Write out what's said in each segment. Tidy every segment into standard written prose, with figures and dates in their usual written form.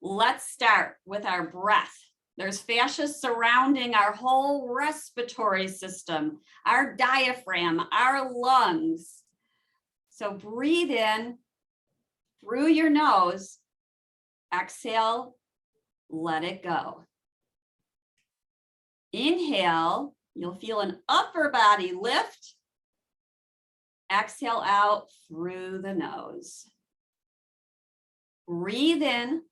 Let's start with our breath. There's fascia surrounding our whole respiratory system, our diaphragm, our lungs. So breathe in through your nose, exhale, let it go. Inhale, you'll feel an upper body lift. Exhale out through the nose. Breathe in.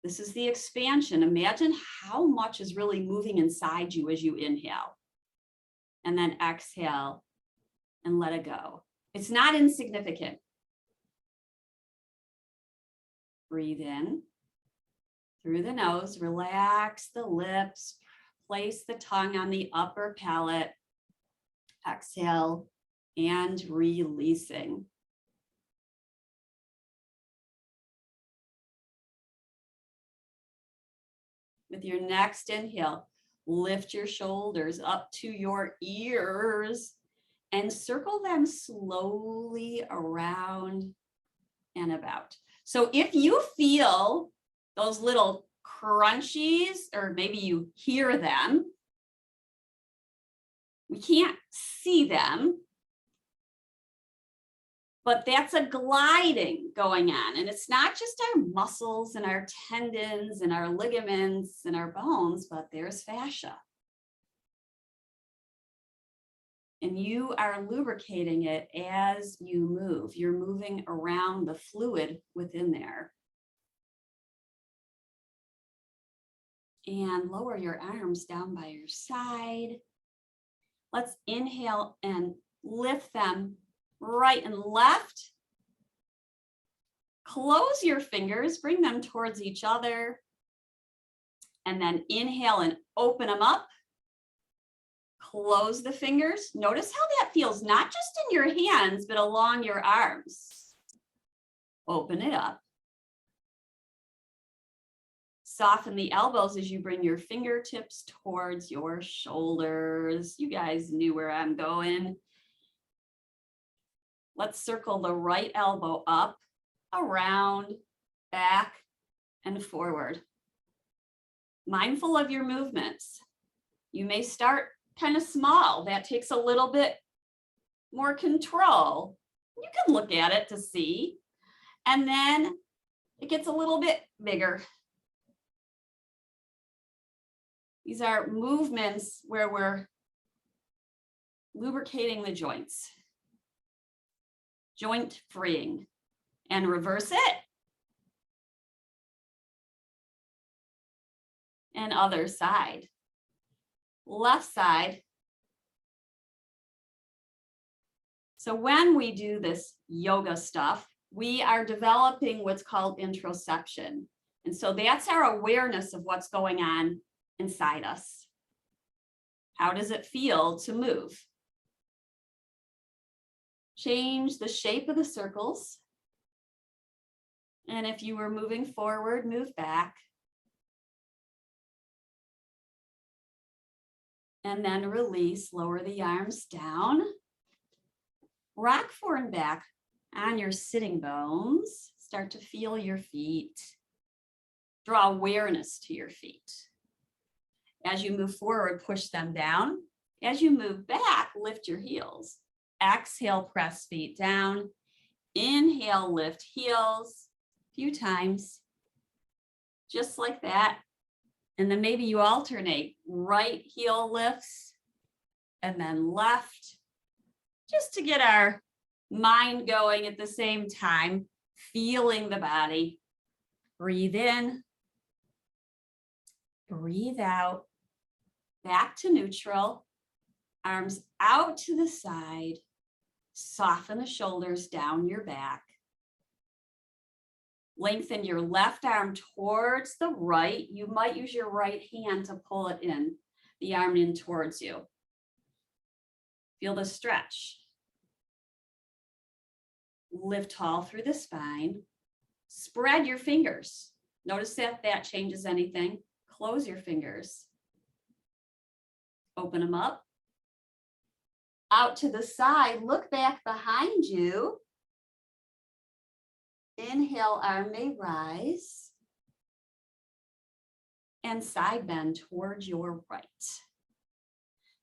This is the expansion. Imagine how much is really moving inside you as you inhale. And then exhale and let it go. It's not insignificant. Breathe in through the nose, relax the lips, place the tongue on the upper palate. Exhale and releasing. With your next inhale, lift your shoulders up to your ears and circle them slowly around and about. So if you feel those little crunchies, or maybe you hear them, we can't see them, but that's a gliding going on. And it's not just our muscles and our tendons and our ligaments and our bones, but there's fascia. And you are lubricating it as you move. You're moving around the fluid within there. And lower your arms down by your side. Let's inhale and lift them right and left. Close your fingers, bring them towards each other. And then inhale and open them up. Close the fingers. Notice how that feels, not just in your hands, but along your arms. Open it up. Soften the elbows as you bring your fingertips towards your shoulders. You guys knew where I'm going. Let's circle the right elbow up, around, back, and forward. Mindful of your movements. You may start kind of small. That takes a little bit more control. You can look at it to see. And then it gets a little bit bigger. These are movements where we're lubricating the joints. Joint freeing. And reverse it. And other side. Left side. So when we do this yoga stuff, we are developing what's called interoception. And so that's our awareness of what's going on inside us. How does it feel to move? Change the shape of the circles. And if you were moving forward, move back. And then release, lower the arms down. Rock forward and back on your sitting bones. Start to feel your feet. Draw awareness to your feet. As you move forward, push them down. As you move back, lift your heels. Exhale, press feet down. Inhale, lift heels. A few times. Just like that. And then maybe you alternate. Right heel lifts and then left. Just to get our mind going at the same time. Feeling the body. Breathe in. Breathe out. Back to neutral. Arms out to the side. Soften the shoulders down your back. Lengthen your left arm towards the right. You might use your right hand to pull it in, the arm in towards you. Feel the stretch. Lift tall through the spine. Spread your fingers. Notice that that changes anything. Close your fingers. Open them up. Out to the side, look back behind you. Inhale, arm may rise. And side bend towards your right.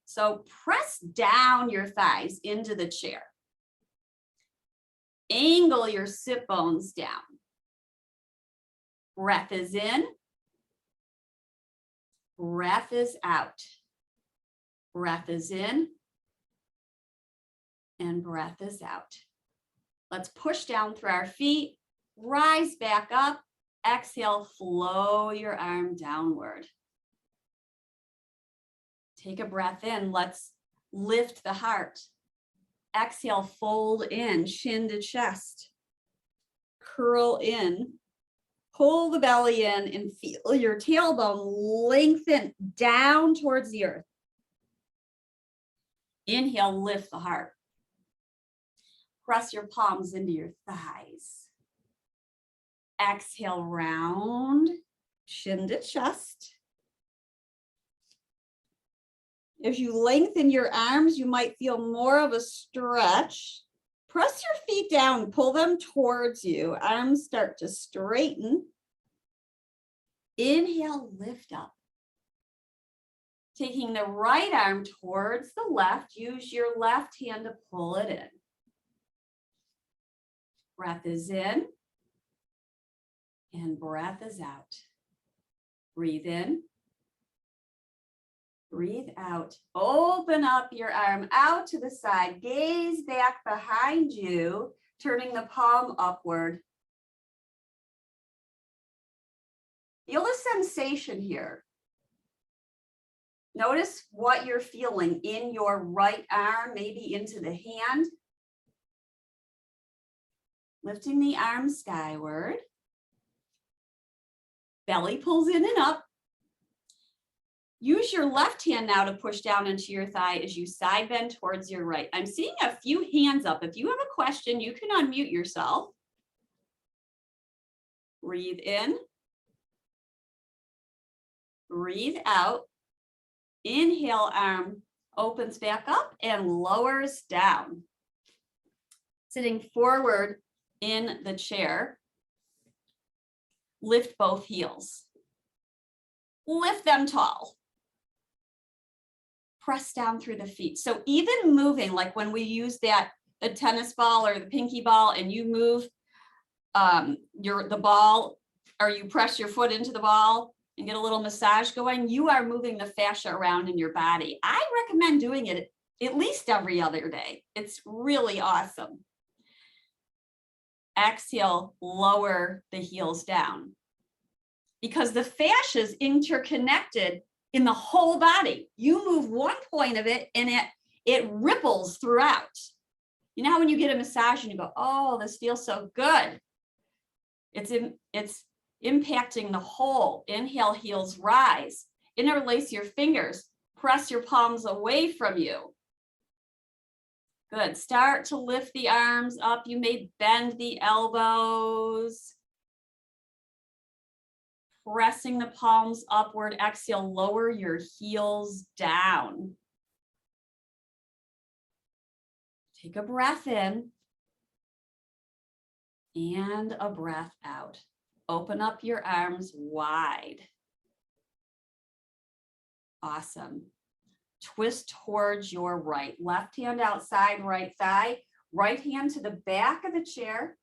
So press down your thighs into the chair. Angle your sit bones down. Breath is in. Breath is out. Breath is in. And breath is out. Let's push down through our feet. Rise back up. Exhale, flow your arm downward. Take a breath in. Let's lift the heart. Exhale, fold in, chin to chest. Curl in. Pull the belly in and feel your tailbone lengthen down towards the earth. Inhale, lift the heart. Press your palms into your thighs. Exhale, round, chin to chest. If you lengthen your arms, you might feel more of a stretch. Press your feet down, pull them towards you. Arms start to straighten. Inhale, lift up. Taking the right arm towards the left, use your left hand to pull it in. Breath is in. And breath is out. Breathe in. Breathe out. Open up your arm out to the side. Gaze back behind you, turning the palm upward. Feel the sensation here. Notice what you're feeling in your right arm, maybe into the hand. Lifting the arm skyward. Belly pulls in and up. Use your left hand now to push down into your thigh as you side bend towards your right. I'm seeing a few hands up. If you have a question, you can unmute yourself. Breathe in. Breathe out. Inhale, arm opens back up and lowers down. Sitting forward in the chair. Lift both heels. Lift them tall. Press down through the feet. So even moving, like when we use the tennis ball or the pinky ball, and you move the ball, or you press your foot into the ball and get a little massage going, you are moving the fascia around in your body. I recommend doing it at least every other day. It's really awesome. Exhale, lower the heels down. Because the fascia is interconnected in the whole body. You move one point of it and it ripples throughout. You know how when you get a massage and you go, oh, this feels so good. It's impacting the whole. Inhale, heels rise. Interlace your fingers. Press your palms away from you. Good. Start to lift the arms up. You may bend the elbows. Pressing the palms upward. Exhale, lower your heels down. Take a breath in and a breath out. Open up your arms wide. Awesome. Twist towards your right. Left hand outside, right thigh. Right hand to the back of the chair.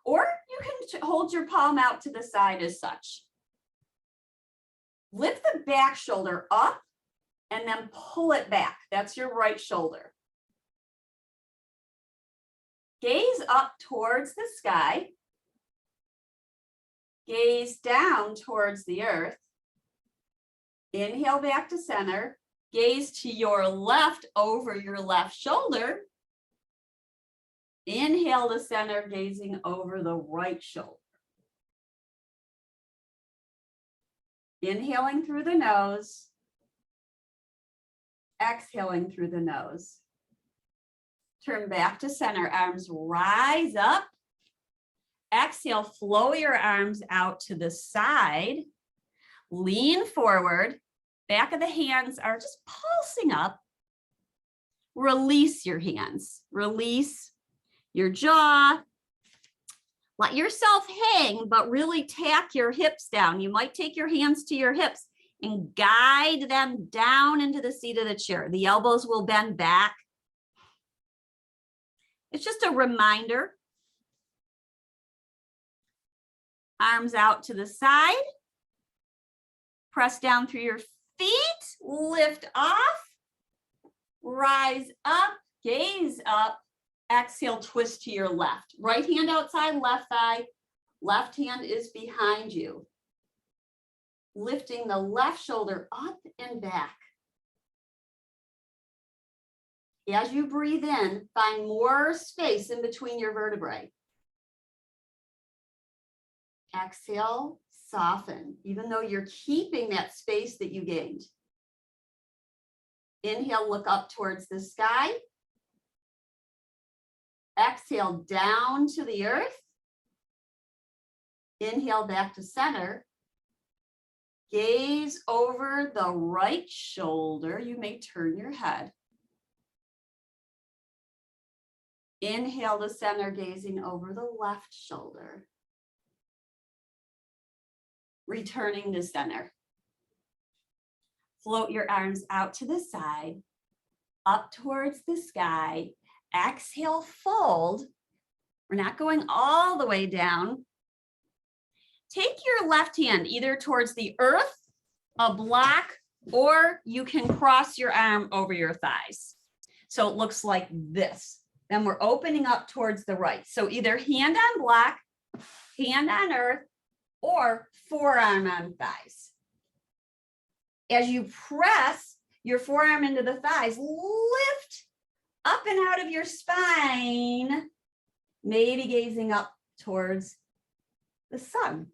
Or you can hold your palm out to the side as such. Lift the back shoulder up and then pull it back. That's your right shoulder. Gaze up towards the sky. Gaze down towards the earth. Inhale back to center. Gaze to your left over your left shoulder. Inhale to center, gazing over the right shoulder. Inhaling through the nose. Exhaling through the nose. Turn back to center, arms rise up. Exhale, flow your arms out to the side. Lean forward. Back of the hands are just pulsing up. Release your hands. Release your jaw. Let yourself hang, but really tack your hips down. You might take your hands to your hips and guide them down into the seat of the chair. The elbows will bend back. It's just a reminder. Arms out to the side. Press down through your feet. Lift off. Rise up. Gaze up. Exhale, twist to your left. Right hand outside, left thigh. Left hand is behind you. Lifting the left shoulder up and back. As you breathe in, find more space in between your vertebrae. Exhale, soften, even though you're keeping that space that you gained. Inhale, look up towards the sky. Exhale, down to the earth. Inhale, back to center. Gaze over the right shoulder. You may turn your head. Inhale to center, gazing over the left shoulder. Returning to center. Float your arms out to the side, up towards the sky. Exhale, fold. We're not going all the way down. Take your left hand either towards the earth, a block, or you can cross your arm over your thighs. So it looks like this. Then we're opening up towards the right. So either hand on block, hand on earth, or forearm on thighs. As you press your forearm into the thighs, lift up and out of your spine, maybe gazing up towards the sun.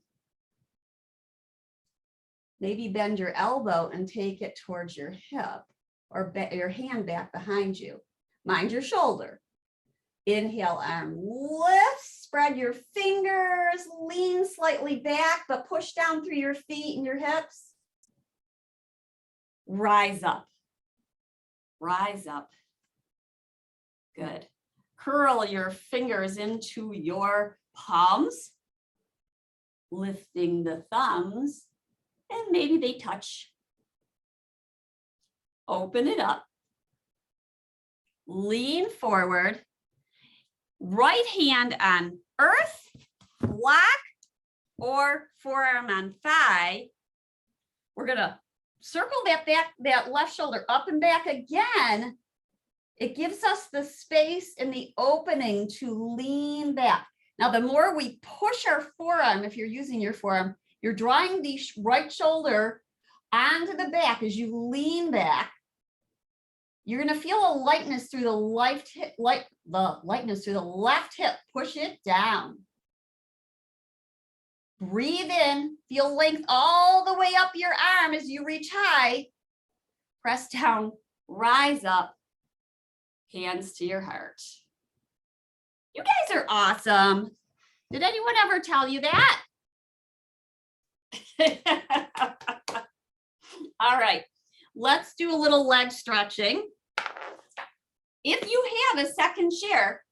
Maybe bend your elbow and take it towards your hip or your hand back behind you. Mind your shoulder. Inhale, arm lifts, spread your fingers, lean slightly back, but push down through your feet and your hips. Rise up. Rise up. Good. Curl your fingers into your palms, lifting the thumbs, and maybe they touch. Open it up. Lean forward. Right hand on earth, block, or forearm on thigh. We're gonna circle that left shoulder up and back again. It gives us the space and the opening to lean back. Now, the more we push our forearm, if you're using your forearm, you're drawing the right shoulder onto the back as you lean back. You're going to feel a lightness through the left hip, lightness through the left hip. Push it down. Breathe in, feel length all the way up your arm as you reach high. Press down, rise up, hands to your heart. You guys are awesome. Did anyone ever tell you that? All right, let's do a little leg stretching. If you have a second chair,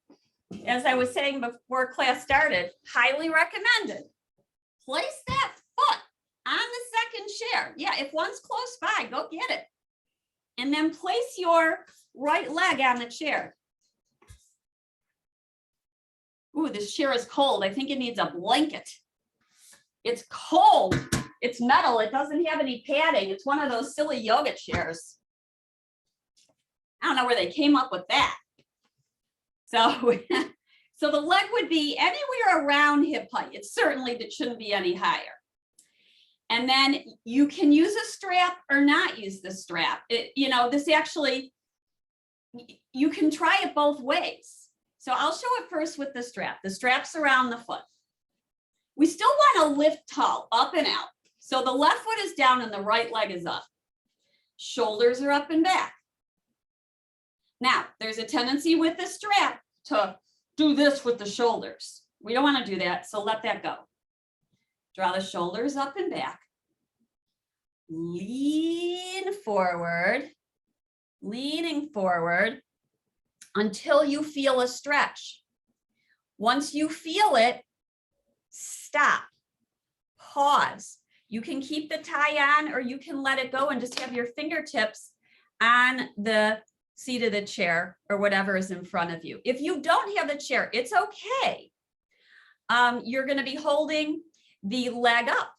as I was saying before class started, highly recommended. Place that foot on the second chair. Yeah, if one's close by, go get it. And then place your right leg on the chair. Ooh, this chair is cold. I think it needs a blanket. It's cold. It's metal. It doesn't have any padding. It's one of those silly yoga chairs. I don't know where they came up with that. So, so the leg would be anywhere around hip height. It shouldn't be any higher. And then you can use a strap or not use the strap. This actually, you can try it both ways. So I'll show it first with the strap. The strap's around the foot. We still want to lift tall, up and out. So the left foot is down and the right leg is up. Shoulders are up and back. Now, there's a tendency with the strap to do this with the shoulders. We don't want to do that, so let that go. Draw the shoulders up and back. Lean forward, leaning forward until you feel a stretch. Once you feel it, stop, pause. You can keep the tie on or you can let it go and just have your fingertips on the seat of the chair or whatever is in front of you. If you don't have the chair, it's okay. You're going to be holding the leg up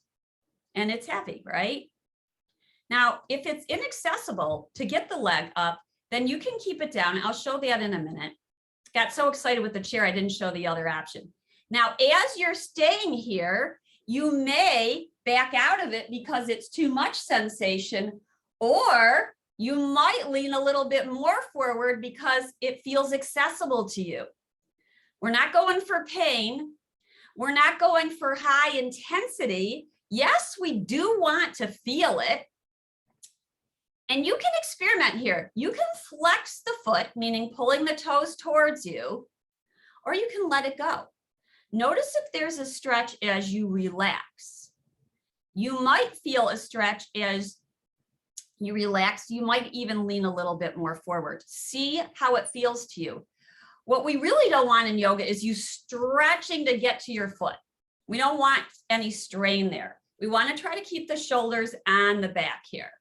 and it's heavy, right? Now, if it's inaccessible to get the leg up, then you can keep it down. I'll show that in a minute. Got so excited with the chair, I didn't show the other option. Now, as you're staying here, you may back out of it because it's too much sensation, or you might lean a little bit more forward because it feels accessible to you. We're not going for pain. We're not going for high intensity. Yes, we do want to feel it. And you can experiment here. You can flex the foot, meaning pulling the toes towards you, or you can let it go. Notice if there's a stretch as you relax. You might feel a stretch as you relax. You might even lean a little bit more forward. See how it feels to you. What we really don't want in yoga is you stretching to get to your foot. We don't want any strain there. We want to try to keep the shoulders on the back here.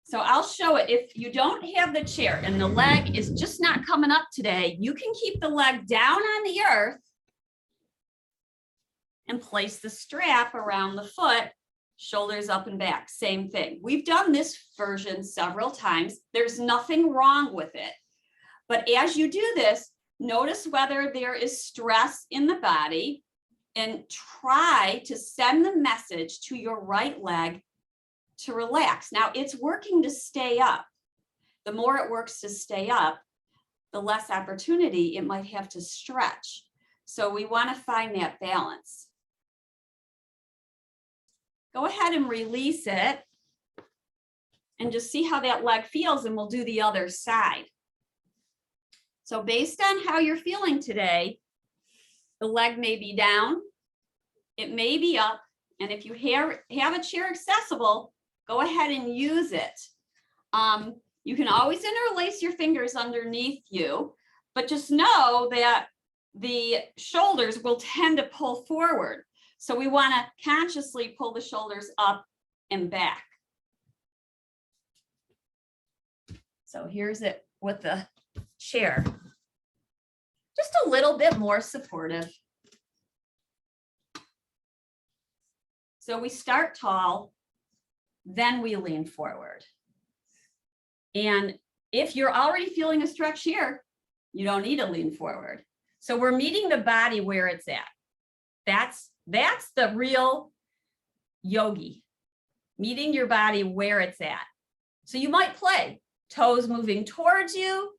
So I'll show it. If you don't have the chair and the leg is just not coming up today, you can keep the leg down on the earth and place the strap around the foot, shoulders up and back. Same thing. We've done this version several times. There's nothing wrong with it. But as you do this, notice whether there is stress in the body and try to send the message to your right leg to relax. Now it's working to stay up. The more it works to stay up, the less opportunity it might have to stretch. So we want to find that balance. Go ahead and release it and just see how that leg feels, and we'll do the other side. So based on how you're feeling today, the leg may be down, it may be up, and if you have a chair accessible, go ahead and use it. You can always interlace your fingers underneath you, but just know that the shoulders will tend to pull forward. So we want to consciously pull the shoulders up and back. So here's it with the chair. Just a little bit more supportive. So we start tall, then we lean forward. And if you're already feeling a stretch here, you don't need to lean forward. So we're meeting the body where it's at. That's the real yogi, meeting your body where it's at. So you might play toes moving towards you,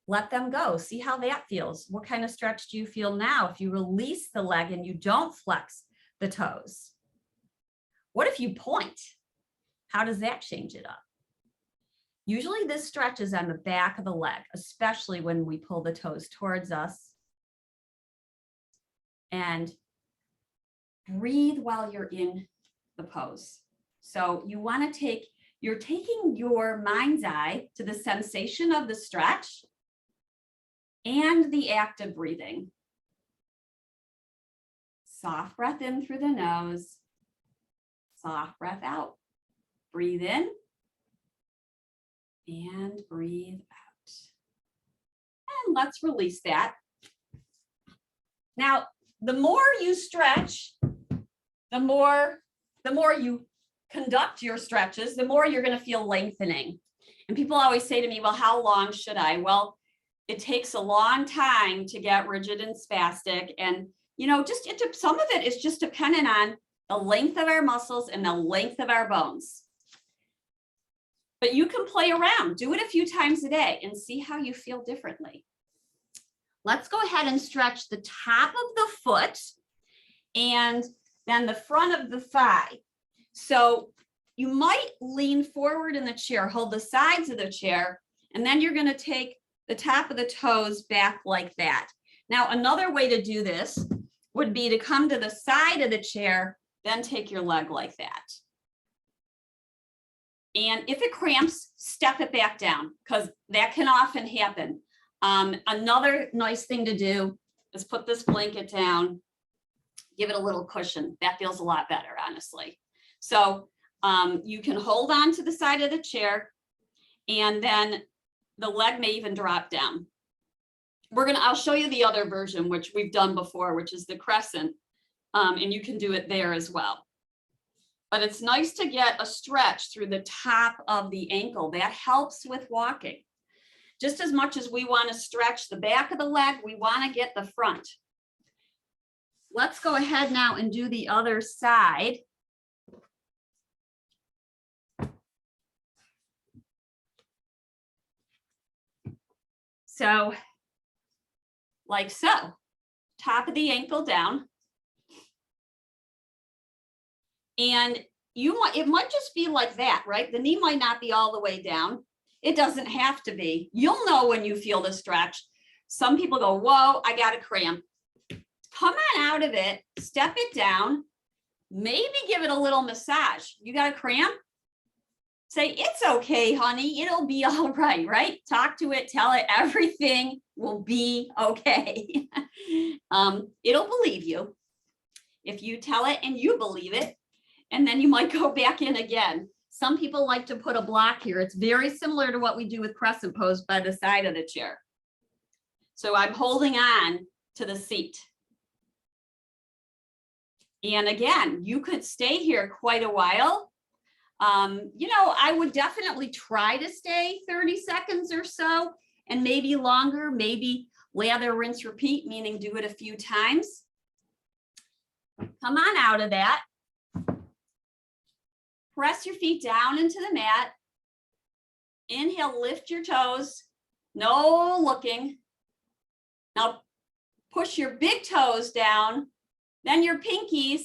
let them go. See how that feels. What kind of stretch do you feel now if you release the leg and you don't flex the toes? What if you point? How does that change it up? Usually this stretch is on the back of the leg, especially when we pull the toes towards us. And breathe while you're in the pose. So you want to you're taking your mind's eye to the sensation of the stretch and the act of breathing. Soft breath in through the nose, soft breath out. Breathe in and breathe out. And let's release that. Now, the more you stretch, the more you conduct your stretches, the more you're going to feel lengthening. And people always say to me, well, how long should I? Well, it takes a long time to get rigid and spastic. And, you know, some of it is just dependent on the length of our muscles and the length of our bones. But you can play around, do it a few times a day and see how you feel differently. Let's go ahead and stretch the top of the foot and then the front of the thigh. So you might lean forward in the chair, hold the sides of the chair, and then you're going to take the top of the toes back like that. Now, another way to do this would be to come to the side of the chair, then take your leg like that. And if it cramps, step it back down because that can often happen. Another nice thing to do is put this blanket down, give it a little cushion. That feels a lot better, honestly. So you can hold on to the side of the chair, and then the leg may even drop down. I'll show you the other version, which we've done before, which is the Crescent, and you can do it there as well. But it's nice to get a stretch through the top of the ankle. That helps with walking. Just as much as we want to stretch the back of the leg, we want to get the front. Let's go ahead now and do the other side. So, like so, top of the ankle down. And it might just be like that, right? The knee might not be all the way down. It doesn't have to be. You'll know when you feel the stretch. Some people go, whoa, I got a cramp. Come on out of it, step it down, maybe give it a little massage. You got a cramp? Say, it's okay, honey, it'll be all right, right? Talk to it, tell it everything will be okay. It'll believe you if you tell it and you believe it, and then you might go back in again. Some people like to put a block here. It's very similar to what we do with Crescent Pose by the side of the chair. So I'm holding on to the seat. And again, you could stay here quite a while. I would definitely try to stay 30 seconds or so, and maybe longer, maybe lather, rinse, repeat, meaning do it a few times. Come on out of that. Press your feet down into the mat. Inhale, lift your toes. No looking. Now push your big toes down, then your pinkies,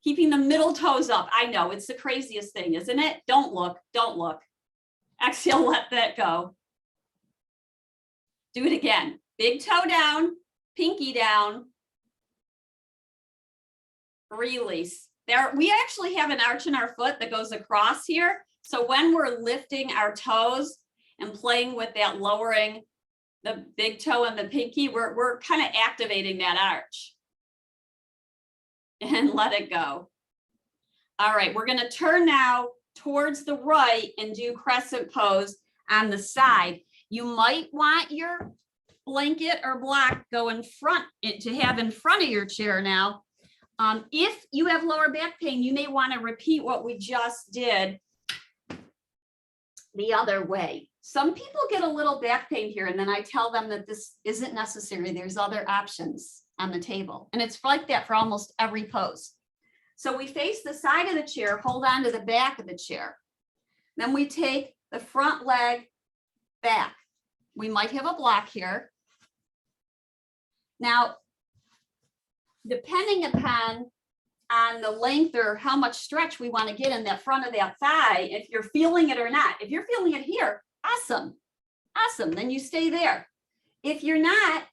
keeping the middle toes up. I know, it's the craziest thing, isn't it? Don't look, don't look. Exhale, let that go. Do it again. Big toe down, pinky down. Release. There, we actually have an arch in our foot that goes across here. So when we're lifting our toes and playing with that, lowering the big toe and the pinky, we're kind of activating that arch. And let it go. All right, we're going to turn now towards the right and do Crescent Pose on the side. You might want your blanket or block go in front, to have in front of your chair now. If you have lower back pain, you may want to repeat what we just did the other way. Some people get a little back pain here, and then I tell them that this isn't necessary. There's other options on the table. And it's like that for almost every pose. So we face the side of the chair, hold on to the back of the chair. Then we take the front leg back. We might have a block here. Now, depending upon the length or how much stretch we want to get in that front of that thigh, if you're feeling it or not. If you're feeling it here, awesome. Awesome. Then you stay there. If you're not,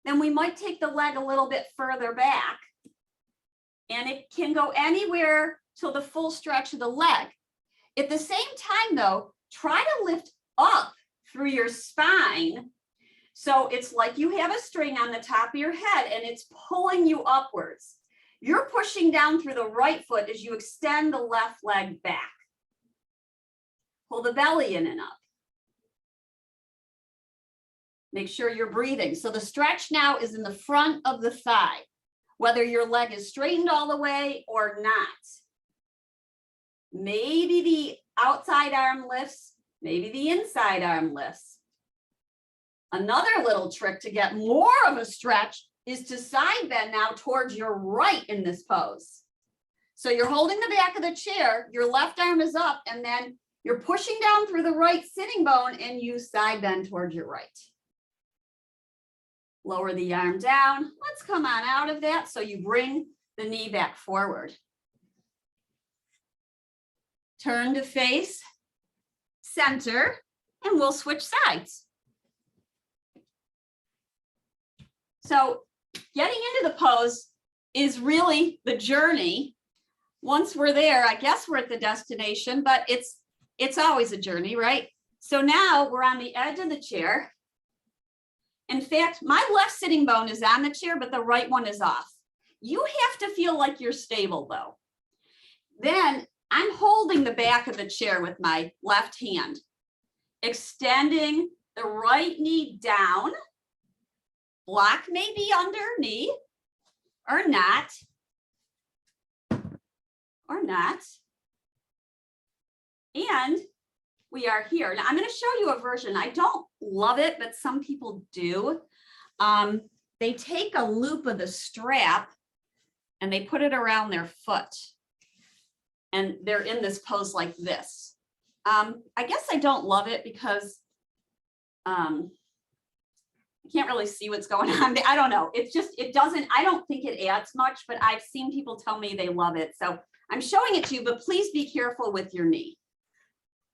then we might take the leg a little bit further back, and it can go anywhere till the full stretch of the leg. At the same time though, try to lift up through your spine. So it's like you have a string on the top of your head and it's pulling you upwards. You're pushing down through the right foot as you extend the left leg back. Pull the belly in and up. Make sure you're breathing. So the stretch now is in the front of the thigh, whether your leg is straightened all the way or not. Maybe the outside arm lifts, maybe the inside arm lifts. Another little trick to get more of a stretch is to side bend now towards your right in this pose. So you're holding the back of the chair, your left arm is up, and then you're pushing down through the right sitting bone and you side bend towards your right. Lower the arm down. Let's come on out of that. So you bring the knee back forward. Turn to face center, and we'll switch sides. So getting into the pose is really the journey. Once we're there, I guess we're at the destination, but it's always a journey, right? So now we're on the edge of the chair. In fact, my left sitting bone is on the chair, but the right one is off. You have to feel like you're stable though. Then I'm holding the back of the chair with my left hand, extending the right knee down. Block may be under knee or not. And we are here. Now I'm going to show you a version. I don't love it, but some people do. They take a loop of the strap and they put it around their foot. And they're in this pose like this. I guess I don't love it because you can't really see what's going on. I don't know. It's just, I don't think it adds much, but I've seen people tell me they love it. So I'm showing it to you, but please be careful with your knee.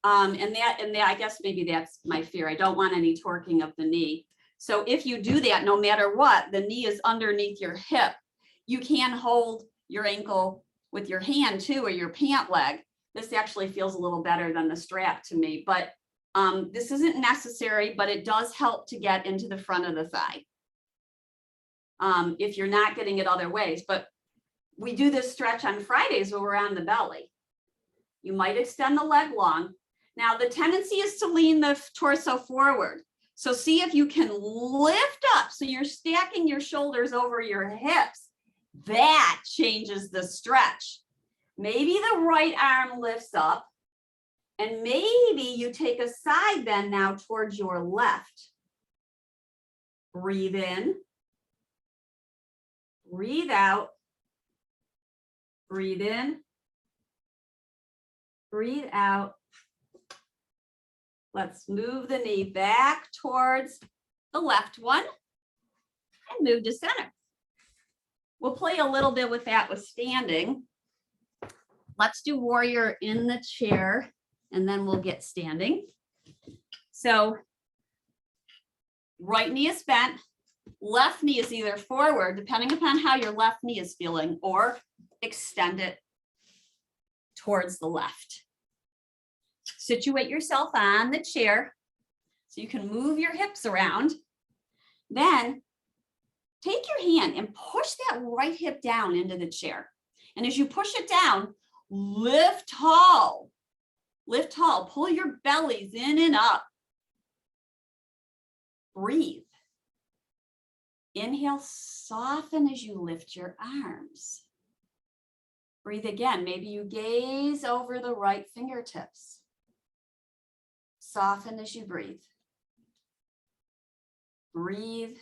And I guess maybe that's my fear. I don't want any torquing of the knee. So if you do that, no matter what, the knee is underneath your hip. You can hold your ankle with your hand too, or your pant leg. This actually feels a little better than the strap to me, but this isn't necessary, but it does help to get into the front of the thigh. If you're not getting it other ways, but we do this stretch on Fridays when we're on the belly. You might extend the leg long. Now the tendency is to lean the torso forward. So see if you can lift up. So you're stacking your shoulders over your hips. That changes the stretch. Maybe the right arm lifts up and maybe you take a side bend now towards your left. Breathe in, breathe out, breathe in, breathe out. Let's move the knee back towards the left one and move to center. We'll play a little bit with that with standing. Let's do warrior in the chair and then we'll get standing. So right knee is bent, left knee is either forward, depending upon how your left knee is feeling, or extend it towards the left. Situate yourself on the chair so you can move your hips around. Then take your hand and push that right hip down into the chair. And as you push it down, lift tall. Lift tall. Pull your bellies in and up. Breathe. Inhale, soften as you lift your arms. Breathe again. Maybe you gaze over the right fingertips. Soften as you breathe. Breathe.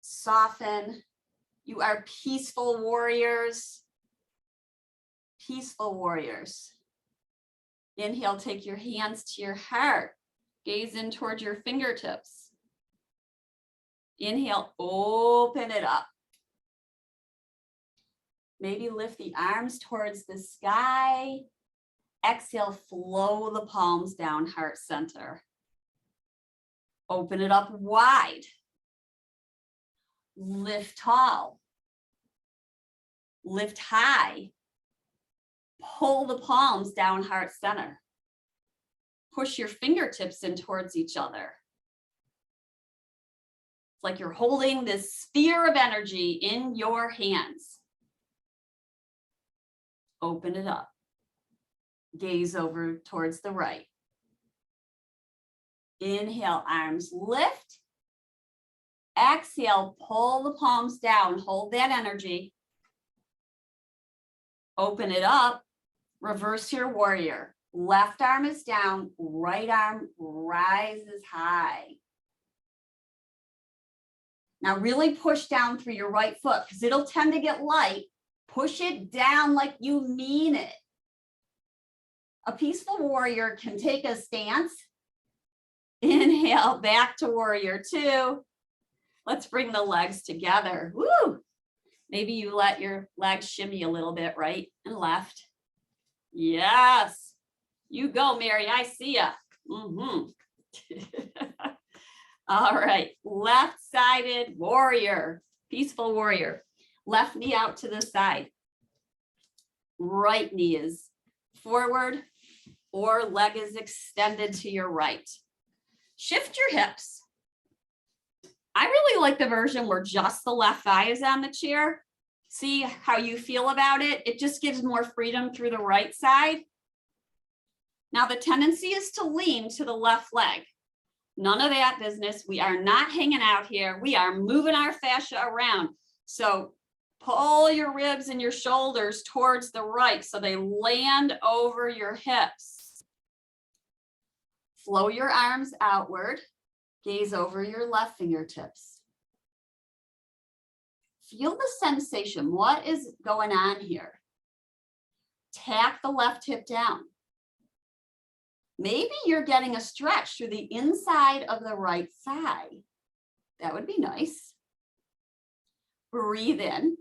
Soften. You are peaceful warriors. Peaceful warriors. Inhale, take your hands to your heart. Gaze in towards your fingertips. Inhale, open it up. Maybe lift the arms towards the sky. Exhale, flow the palms down, heart center. Open it up wide. Lift tall. Lift high. Pull the palms down, heart center. Push your fingertips in towards each other. It's like you're holding this sphere of energy in your hands. Open it up. Gaze over towards the right. Inhale, arms lift. Exhale, pull the palms down. Hold that energy. Open it up. Reverse your warrior. Left arm is down. Right arm rises high. Now really push down through your right foot because it'll tend to get light. Push it down like you mean it. A peaceful warrior can take a stance. Inhale, back to warrior two. Let's bring the legs together. Woo! Maybe you let your legs shimmy a little bit, right and left. Yes. You go, Mary. I see ya. All right. Left-sided warrior. Peaceful warrior. Left knee out to the side. Right knee is forward or leg is extended to your right. Shift your hips. I really like the version where just the left thigh is on the chair. See how you feel about it. It just gives more freedom through the right side. Now the tendency is to lean to the left leg. None of that business. We are not hanging out here. We are moving our fascia around. So pull your ribs and your shoulders towards the right so they land over your hips. Flow your arms outward. Gaze over your left fingertips. Feel the sensation. What is going on here? Tack the left hip down. Maybe you're getting a stretch through the inside of the right thigh. That would be nice. Breathe in.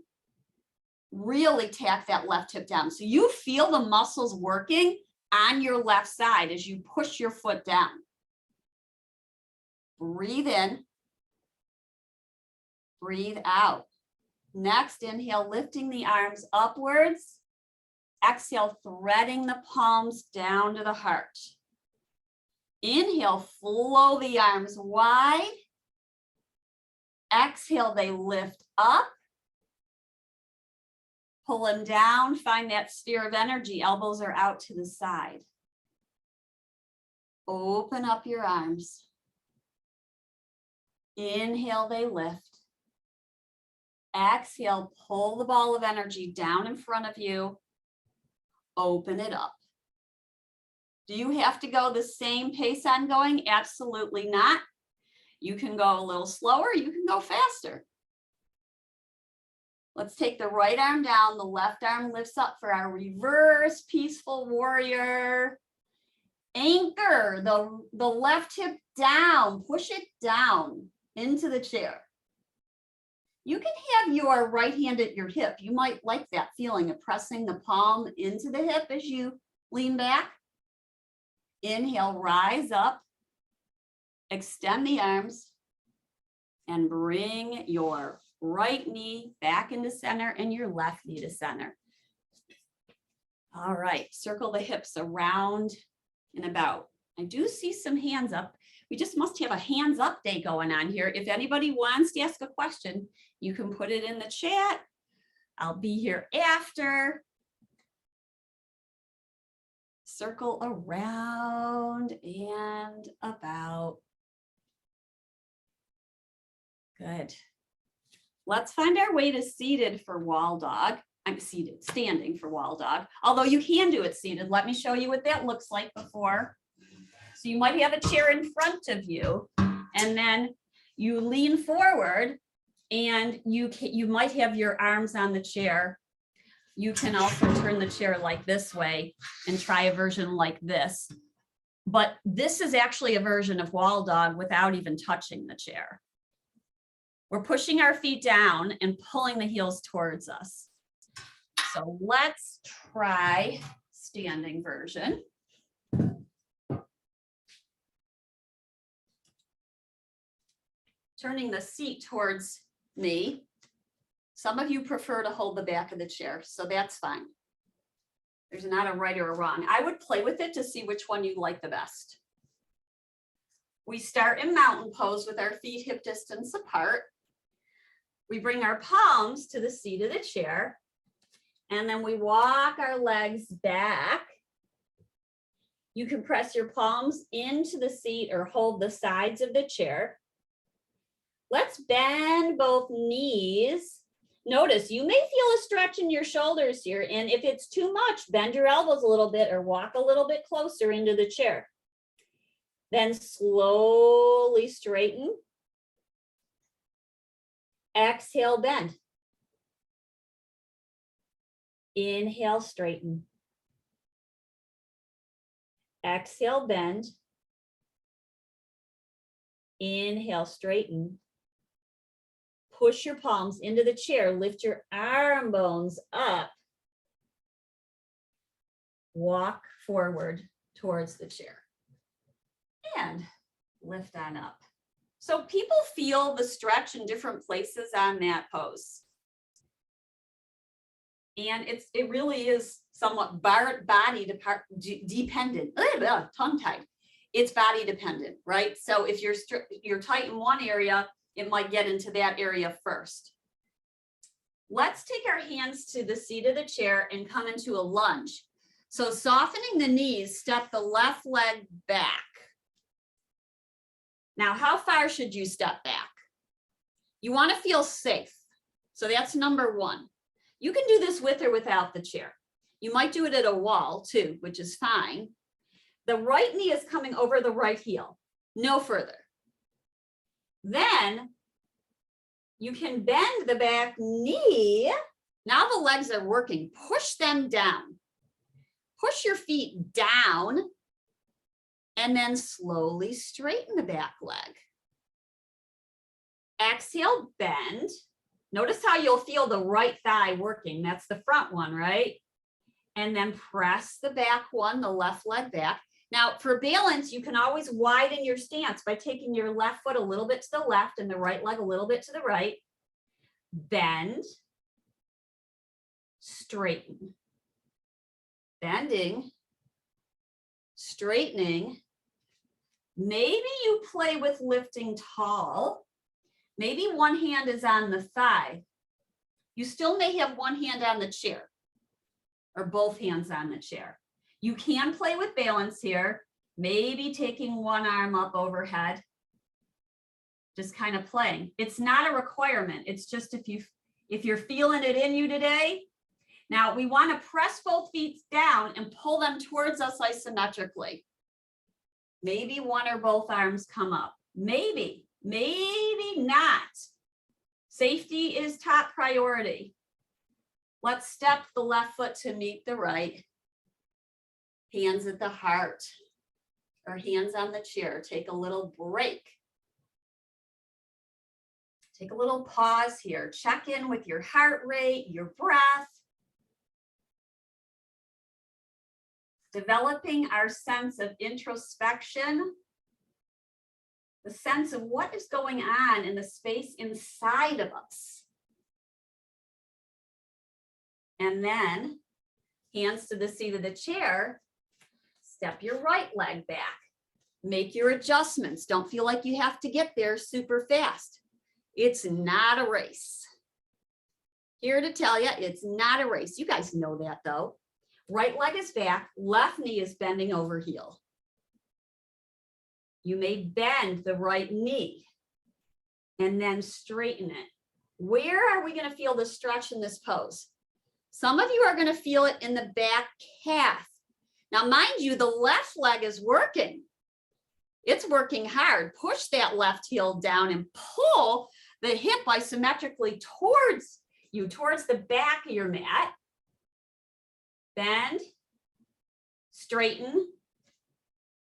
Really tack that left hip down. So you feel the muscles working on your left side as you push your foot down. Breathe in. Breathe out. Next, inhale, lifting the arms upwards. Exhale, threading the palms down to the heart. Inhale, flow the arms wide. Exhale, they lift up. Pull them down, find that sphere of energy. Elbows are out to the side. Open up your arms. Inhale, they lift. Exhale, pull the ball of energy down in front of you. Open it up. Do you have to go the same pace on going? Absolutely not. You can go a little slower, you can go faster. Let's take the right arm down, the left arm lifts up for our reverse peaceful warrior. Anchor the left hip down, push it down into the chair. You can have your right hand at your hip. You might like that feeling of pressing the palm into the hip as you lean back. Inhale, rise up, extend the arms, and bring your right knee back into center and your left knee to center. All right, circle the hips around and about. I do see some hands up. We just must have a hands up day going on here. If anybody wants to ask a question, you can put it in the chat. I'll be here after. Circle around and about. Good. Let's find our way to seated for wall dog. I'm seated, standing for wall dog. Although you can do it seated. Let me show you what that looks like before. So you might have a chair in front of you, and then you lean forward, and you might have your arms on the chair. You can also turn the chair like this way and try a version like this. But this is actually a version of wall dog without even touching the chair. We're pushing our feet down and pulling the heels towards us. So let's try standing version. Turning the seat towards me. Some of you prefer to hold the back of the chair, so that's fine. There's not a right or a wrong. I would play with it to see which one you like the best. We start in mountain pose with our feet hip distance apart. We bring our palms to the seat of the chair, and then we walk our legs back. You can press your palms into the seat or hold the sides of the chair. Let's bend both knees. Notice you may feel a stretch in your shoulders here, and if it's too much, bend your elbows a little bit or walk a little bit closer into the chair. Then slowly straighten. Exhale, bend. Inhale, straighten. Exhale, bend. Inhale, straighten. Push your palms into the chair. Lift your arm bones up. Walk forward towards the chair. And lift on up. So people feel the stretch in different places on that pose. And it really is somewhat body dependent. Tongue tied. It's body dependent, right? So if you're tight in one area, it might get into that area first. Let's take our hands to the seat of the chair and come into a lunge. So softening the knees, step the left leg back. Now, how far should you step back? You want to feel safe. So that's number one. You can do this with or without the chair. You might do it at a wall too, which is fine. The right knee is coming over the right heel, no further. Then you can bend the back knee. Now the legs are working. Push them down. Push your feet down and then slowly straighten the back leg. Exhale, bend. Notice how you'll feel the right thigh working. That's the front one, right? And then press the back one, the left leg back. Now for balance, you can always widen your stance by taking your left foot a little bit to the left and the right leg a little bit to the right. Bend, straighten. Bending, straightening. Maybe you play with lifting tall. Maybe one hand is on the thigh. You still may have one hand on the chair or both hands on the chair. You can play with balance here, maybe taking one arm up overhead, just kind of playing. It's not a requirement. It's just if you're feeling it in you today. Now we want to press both feet down and pull them towards us isometrically. Maybe one or both arms come up. Maybe not. Safety is top priority. Let's step the left foot to meet the right. Hands at the heart or hands on the chair. Take a little break. Take a little pause here. Check in with your heart rate, your breath. Developing our sense of introspection, the sense of what is going on in the space inside of us. And then hands to the seat of the chair, step your right leg back. Make your adjustments. Don't feel like you have to get there super fast. It's not a race. Here to tell you, it's not a race. You guys know that though. Right leg is back, left knee is bending over heel. You may bend the right knee and then straighten it. Where are we going to feel the stretch in this pose? Some of you are going to feel it in the back calf. Now, mind you, the left leg is working. It's working hard. Push that left heel down and pull the hip isometrically towards you, towards the back of your mat. Bend, straighten,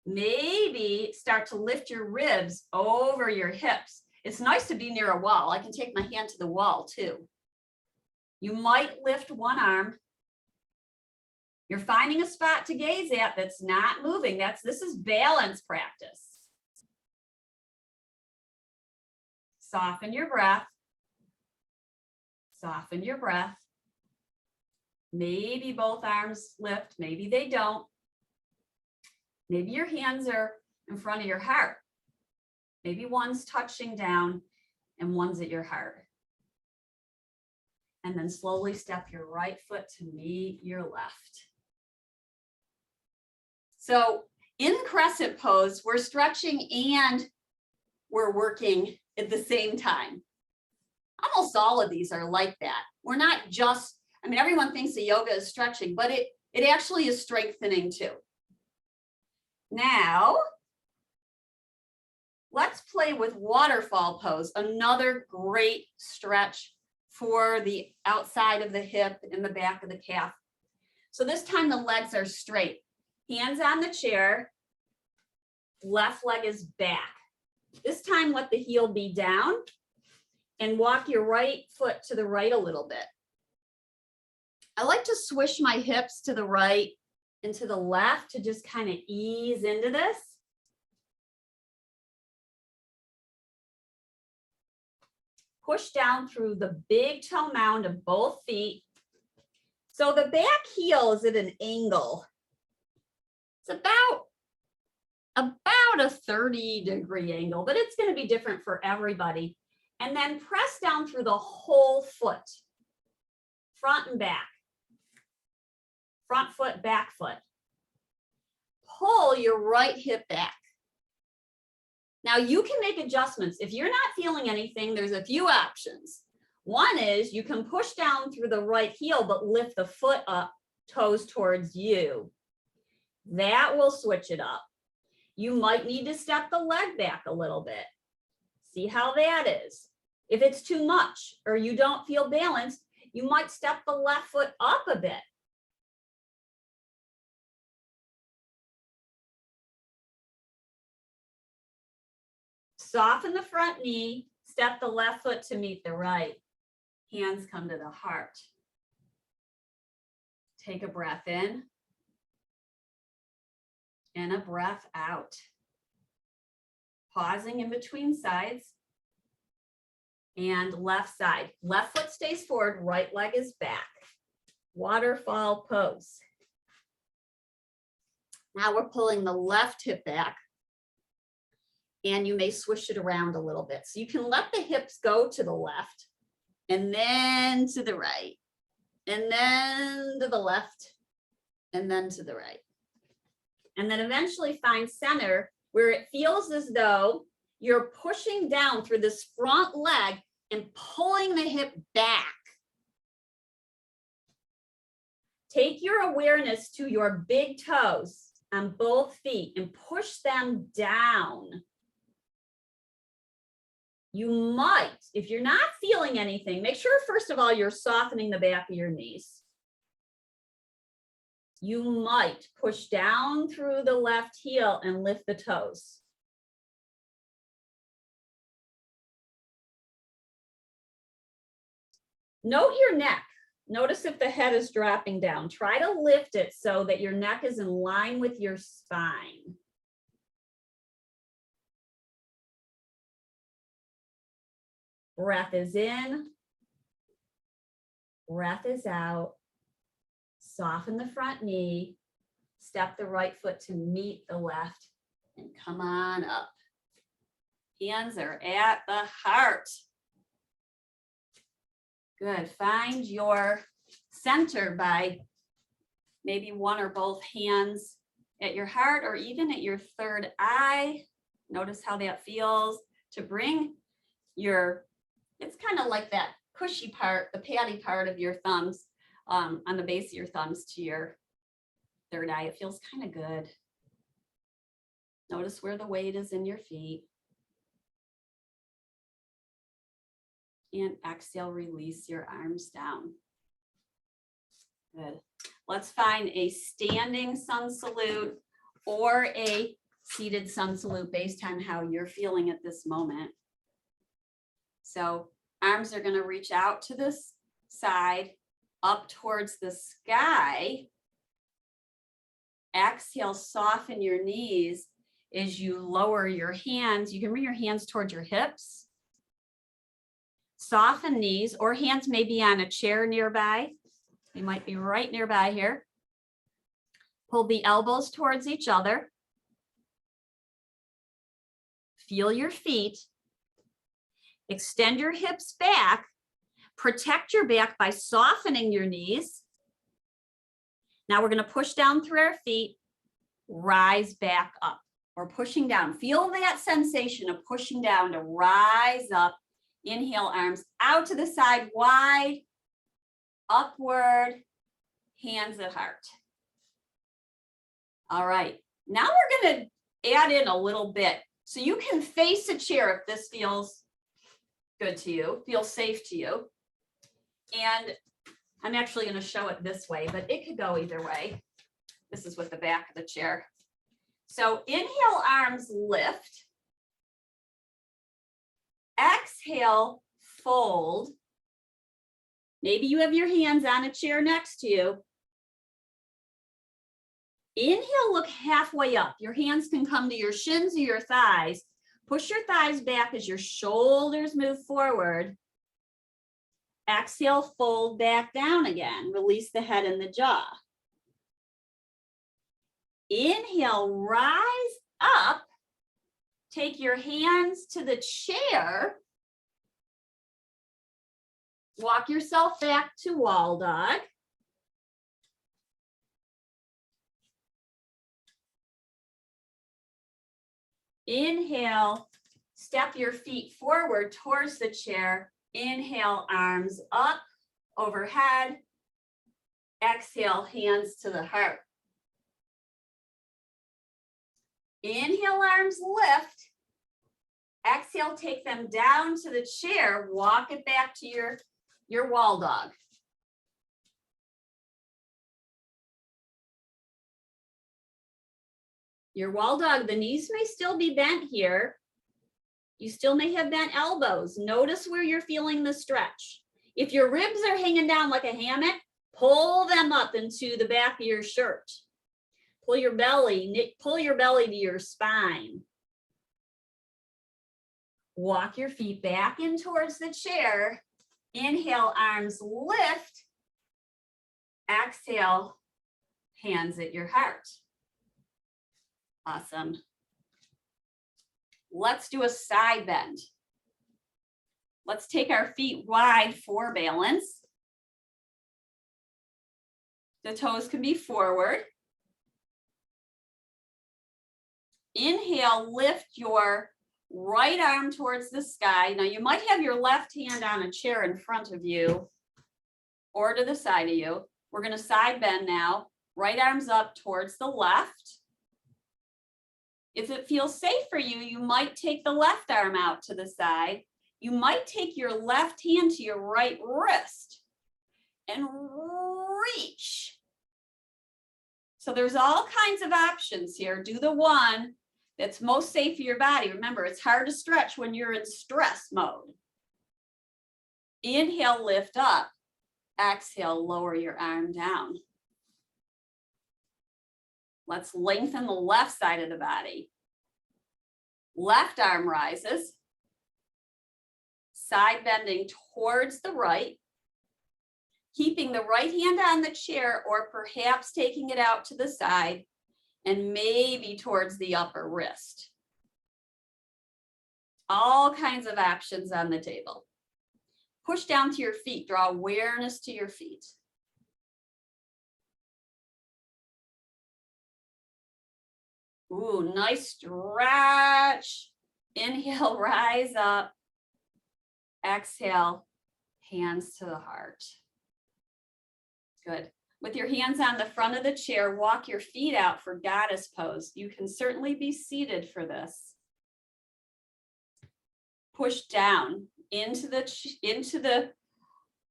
maybe start to lift your ribs over your hips. It's nice to be near a wall. I can take my hand to the wall too. You might lift one arm. You're finding a spot to gaze at that's not moving. This is balance practice. Soften your breath. Soften your breath. Maybe both arms lift, maybe they don't. Maybe your hands are in front of your heart. Maybe one's touching down and one's at your heart. And then slowly step your right foot to meet your left. So in Crescent pose, we're stretching and we're working at the same time. Almost all of these are like that. We're not just, everyone thinks that yoga is stretching, but it actually is strengthening too. Now, let's play with waterfall pose, another great stretch for the outside of the hip and the back of the calf. So this time the legs are straight. Hands on the chair, left leg is back. This time let the heel be down and walk your right foot to the right a little bit. I like to swish my hips to the right and to the left to just kind of ease into this. Push down through the big toe mound of both feet. So the back heel is at an angle. It's about a 30-degree angle, but it's going to be different for everybody. And then press down through the whole foot, front and back. Front foot, back foot. Pull your right hip back. Now you can make adjustments. If you're not feeling anything, there's a few options. One is you can push down through the right heel, but lift the foot up, toes towards you. That will switch it up. You might need to step the leg back a little bit. See how that is. If it's too much or you don't feel balanced, you might step the left foot up a bit. Soften the front knee, step the left foot to meet the right. Hands come to the heart. Take a breath in and a breath out. Pausing in between sides. And left side. Left foot stays forward, right leg is back. Waterfall pose. Now we're pulling the left hip back. And you may swish it around a little bit. So you can let the hips go to the left and then to the right and then to the left and then to the right. And then eventually find center where it feels as though you're pushing down through this front leg and pulling the hip back. Take your awareness to your big toes on both feet and push them down. You might, if you're not feeling anything, make sure first of all you're softening the back of your knees. You might push down through the left heel and lift the toes. Note your neck. Notice if the head is dropping down. Try to lift it so that your neck is in line with your spine. Breath is in, breath is out. Soften the front knee, step the right foot to meet the left, and come on up. Hands are at the heart. Good. Find your center by maybe one or both hands at your heart or even at your third eye. Notice how that feels to bring your, it's kind of like that cushy part, the patty part of your thumbs on the base of your thumbs to your third eye. It feels kind of good. Notice where the weight is in your feet. And exhale, release your arms down. Good. Let's find a standing sun salute or a seated sun salute based on how you're feeling at this moment. So arms are going to reach out to this side, up towards the sky. Exhale, soften your knees as you lower your hands. You can bring your hands towards your hips. Soften knees, or hands may be on a chair nearby. They might be right nearby here. Pull the elbows towards each other. Feel your feet. Extend your hips back. Protect your back by softening your knees. Now we're going to push down through our feet, rise back up. Or pushing down. Feel that sensation of pushing down to rise up. Inhale, arms out to the side, wide, upward, hands at heart. All right, now we're going to add in a little bit. So you can face a chair if this feels good to you, feels safe to you. And I'm actually going to show it this way, but it could go either way. This is with the back of the chair. So inhale, arms lift. Exhale, fold. Maybe you have your hands on a chair next to you. Inhale, look halfway up. Your hands can come to your shins or your thighs. Push your thighs back as your shoulders move forward. Exhale, fold back down again. Release the head and the jaw. Inhale, rise up. Take your hands to the chair Walk yourself back to wall dog. Inhale, step your feet forward towards the chair. Inhale, arms up, overhead. Exhale, hands to the heart. Inhale, arms lift. Exhale, take them down to the chair. Walk it back to your wall dog. Your wall dog, the knees may still be bent here. You still may have bent elbows. Notice where you're feeling the stretch. If your ribs are hanging down like a hammock, pull them up into the back of your shirt. Pull your belly to your spine. Walk your feet back in towards the chair. Inhale, arms lift. Exhale, hands at your heart. Awesome. Let's do a side bend. Let's take our feet wide for balance. The toes can be forward. Inhale, lift your right arm towards the sky. Now you might have your left hand on a chair in front of you or to the side of you. We're going to side bend now. Right arm's up towards the left. If it feels safe for you, you might take the left arm out to the side. You might take your left hand to your right wrist and reach. So there's all kinds of options here. Do the one that's most safe for your body. Remember, it's hard to stretch when you're in stress mode. Inhale, lift up. Exhale, lower your arm down. Let's lengthen the left side of the body. Left arm rises. Side bending towards the right. Keeping the right hand on the chair or perhaps taking it out to the side and maybe towards the upper wrist. All kinds of options on the table. Push down to your feet. Draw awareness to your feet. Ooh, nice stretch. Inhale, rise up. Exhale, hands to the heart. Good. With your hands on the front of the chair, walk your feet out for goddess pose. You can certainly be seated for this. Push down into the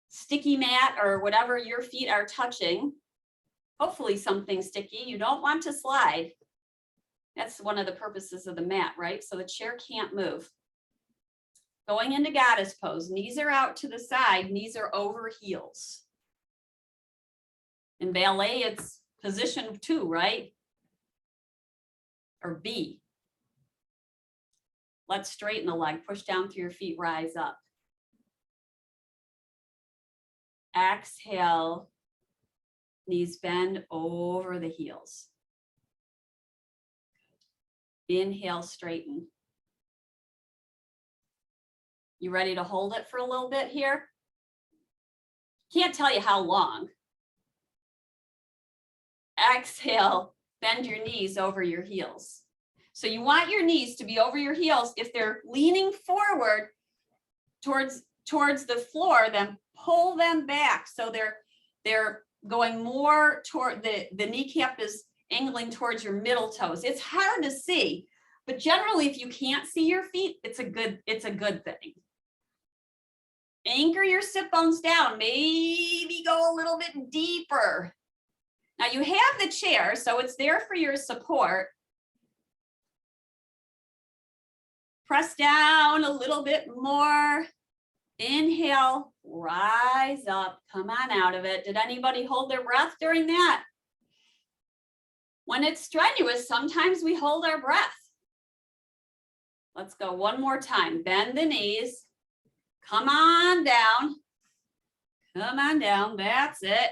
sticky mat or whatever your feet are touching. Hopefully something sticky. You don't want to slide. That's one of the purposes of the mat, right? So the chair can't move. Going into goddess pose, knees are out to the side, knees are over heels. In ballet, it's position 2, right? Or B. Let's straighten the leg, push down through your feet, rise up. Exhale, knees bend over the heels. Inhale, straighten. You ready to hold it for a little bit here? Can't tell you how long. Exhale, bend your knees over your heels. So you want your knees to be over your heels. If they're leaning forward towards the floor, then pull them back. So they're going more toward the kneecap is angling towards your middle toes. It's hard to see, but generally if you can't see your feet, it's a good thing. Anchor your sit bones down, maybe go a little bit deeper. Now you have the chair, so it's there for your support. Press down a little bit more. Inhale, rise up, come on out of it. Did anybody hold their breath during that? When it's strenuous, sometimes we hold our breath. Let's go one more time. Bend the knees. Come on down. Come on down. That's it.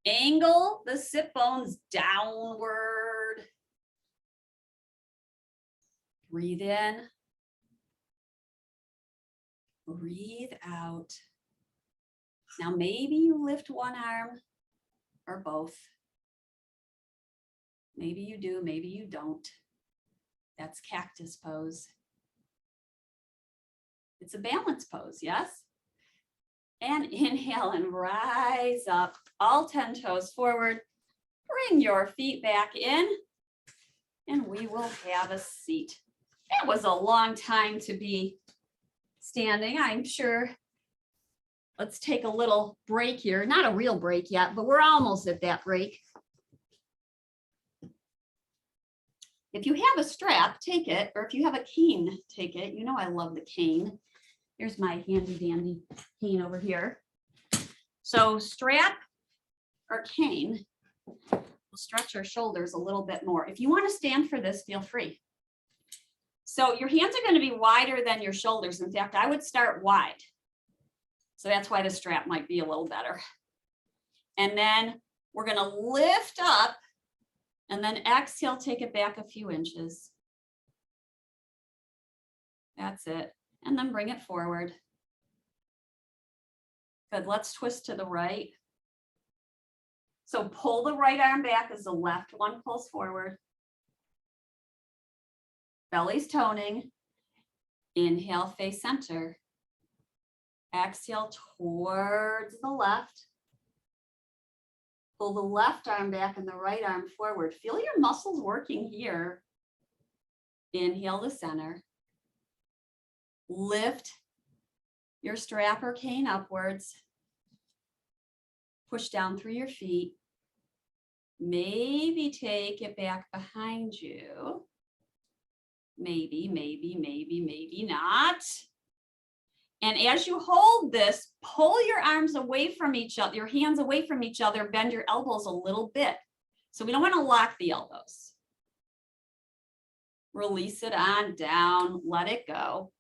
Angle the sit bones downward. Breathe in. Breathe out. Now maybe you lift one arm or both. Maybe you do, maybe you don't. That's cactus pose. It's a balance pose, yes? And inhale and rise up, all 10 toes forward. Bring your feet back in and we will have a seat. That was a long time to be standing, I'm sure. Let's take a little break here. Not a real break yet, but we're almost at that break. If you have a strap, take it, or if you have a cane, take it. You know I love the cane. Here's my handy dandy cane over here. So strap or cane will stretch our shoulders a little bit more. If you want to stand for this, feel free. So your hands are going to be wider than your shoulders. In fact, I would start wide. So that's why the strap might be a little better. And then we're going to lift up and then exhale, take it back a few inches. That's it. And then bring it forward. Good. Let's twist to the right. So pull the right arm back as the left one pulls forward. Belly's toning. Inhale, face center. Exhale towards the left. Pull the left arm back and the right arm forward. Feel your muscles working here. Inhale to center. Lift your strap or cane upwards. Push down through your feet. Maybe take it back behind you. Maybe, maybe, maybe, maybe not. And as you hold this, pull your arms away from each other, your hands away from each other, bend your elbows a little bit. So we don't want to lock the elbows. Release it on down, let it go.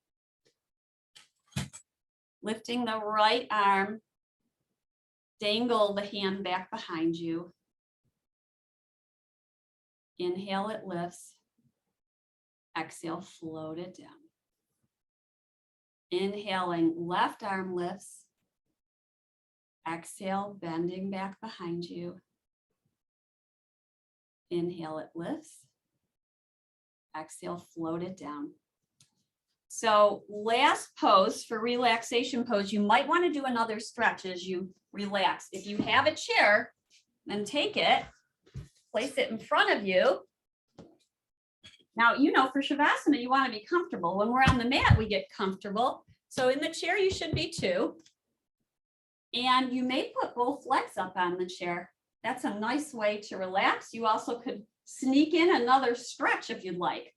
Lifting the right arm, dangle the hand back behind you. Inhale, it lifts. Exhale, float it down. Inhaling, left arm lifts. Exhale, bending back behind you. Inhale, it lifts. Exhale, float it down. So last pose for relaxation pose, you might want to do another stretch as you relax. If you have a chair, then take it, place it in front of you. Now, you know, for Shavasana, you want to be comfortable. When we're on the mat, we get comfortable. So in the chair, you should be too. And you may put both legs up on the chair. That's a nice way to relax. You also could sneak in another stretch if you'd like.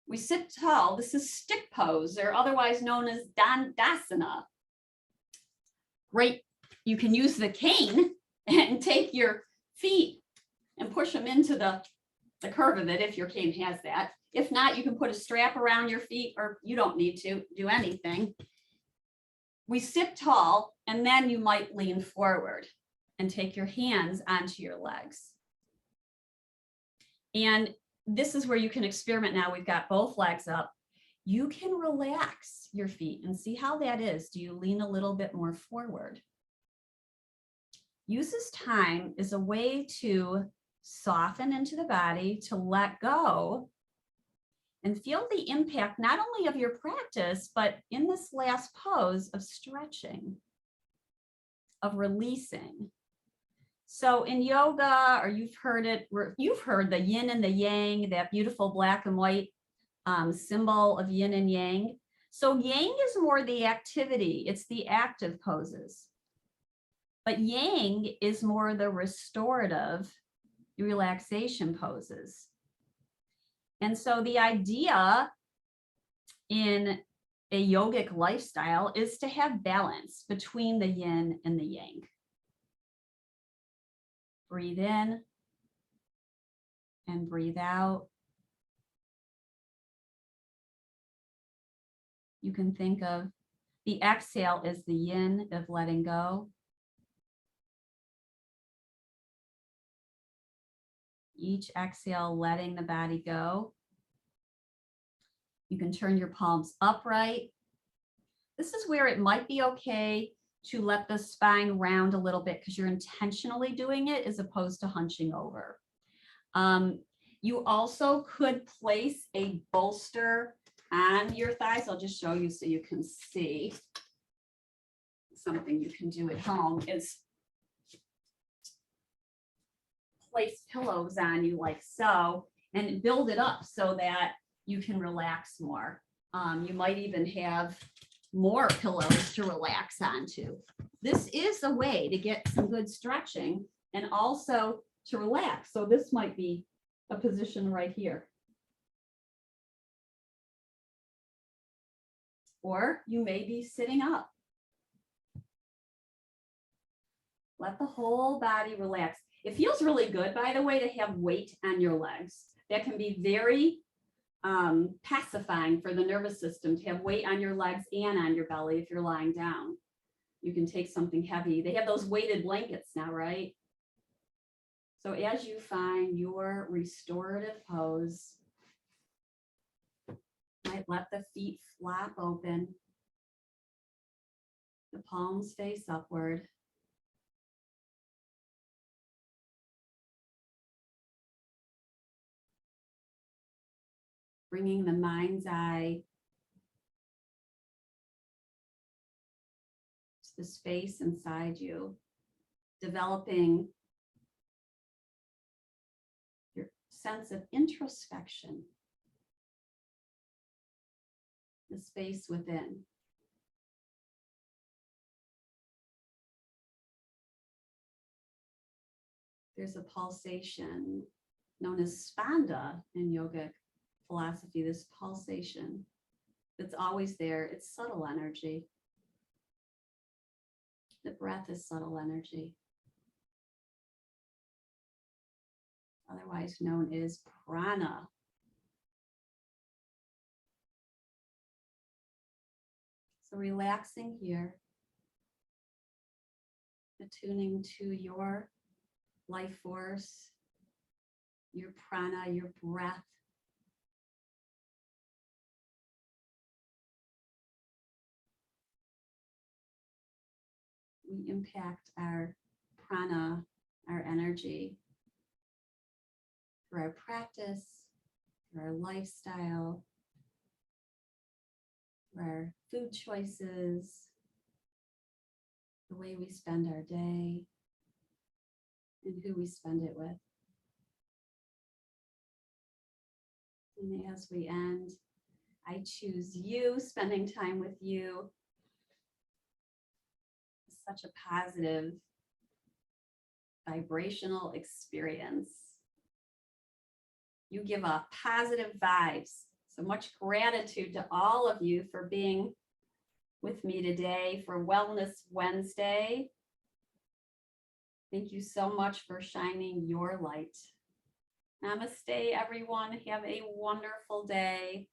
We sit tall. This is stick pose, or otherwise known as Dandasana. Great. You can use the cane and take your feet and push them into the curve of it if your cane has that. If not, you can put a strap around your feet, or you don't need to do anything. We sit tall, and then you might lean forward and take your hands onto your legs. And this is where you can experiment now. We've got both legs up. You can relax your feet and see how that is. Do you lean a little bit more forward? Use this time as a way to soften into the body, to let go, and feel the impact not only of your practice, but in this last pose of stretching, of releasing. So in yoga, or you've heard the yin and the yang, that beautiful black and white symbol of yin and yang. So yang is more the activity, it's the active poses. But yang is more the restorative relaxation poses. And so the idea in a yogic lifestyle is to have balance between the yin and the yang. Breathe in and breathe out. You can think of the exhale as the yin of letting go. Each exhale, letting the body go. You can turn your palms upright This is where it might be okay to let the spine round a little bit because you're intentionally doing it as opposed to hunching over. You also could place a bolster on your thighs. I'll just show you so you can see. Something you can do at home is place pillows on you like so and build it up so that you can relax more. You might even have more pillows to relax onto. This is a way to get some good stretching and also to relax. So this might be a position right here. Or you may be sitting up. Let the whole body relax. It feels really good, by the way, to have weight on your legs. That can be very pacifying for the nervous system to have weight on your legs and on your belly if you're lying down. You can take something heavy. They have those weighted blankets now, right? So as you find your restorative pose, might let the feet flap open, the palms face upward. Bringing the mind's eye to the space inside you, developing your sense of introspection, the space within. There's a pulsation known as spanda in yogic philosophy, this pulsation that's always there. It's subtle energy. The breath is subtle energy, otherwise known as prana. So relaxing here, attuning to your life force, your prana, your breath. We impact our prana, our energy, through our practice, through our lifestyle, through our food choices, the way we spend our day, and who we spend it with. And as we end, I choose you, spending time with you. Such a positive vibrational experience. You give off positive vibes. So much gratitude to all of you for being with me today for Wellness Wednesday. Thank you so much for shining your light. Namaste, everyone. Have a wonderful day.